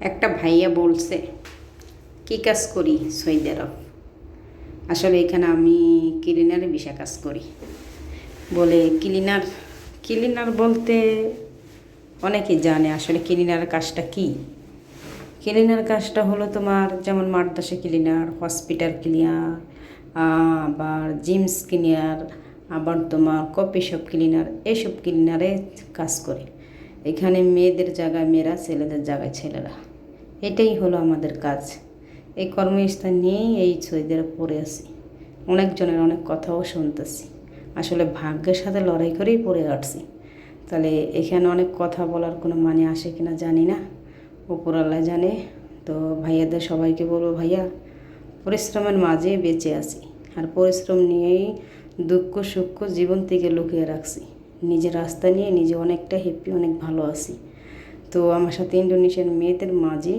একটা ভাইয়া বলছে কি কাজ করি সৌদি আরব। আসলে এখানে আমি ক্লিনারে বিষয় কাজ করি। বলে ক্লিনার ক্লিনার বলতে অনেকে জানে আসলে ক্লিনার কাজটা কি। ক্লিনার কাজটা হলো তোমার যেমন মাদ্রাসা ক্লিনার, হসপিটাল ক্লিনার, আবার জিমস ক্লিনার, আবার তোমার কফি শপ ক্লিনার, এইসব ক্লিনারে কাজ করে। এখানে মেয়েদের জায়গায় মেয়েরা, ছেলেদের জায়গায় ছেলেরা, এটাই হলো আমাদের কাজ। এই কর্মস্থান নিয়েই এই সৌদিরা পড়ে আছি। অনেকজনের অনেক কথাও শুনতেছি। আসলে ভাগ্যের সাথে লড়াই করেই পড়ে আসছি। তাহলে এখানে অনেক কথা বলার কোনো মানে আসে কিনা জানি না, উপরওয়ালা জানে। তো ভাইয়াদের সবাইকে বলবো, ভাইয়া পরিশ্রমের মাঝে বেঁচে আছি, আর পরিশ্রম নিয়েই দুঃখ সুখ জীবন থেকে লুকিয়ে রাখছি। নিজের রাস্তা নিয়ে নিজে অনেকটা হ্যাপি, অনেক ভালো আছি। তো আমার সাথে ইন্দোনেশিয়ান মেয়েদের মাঝে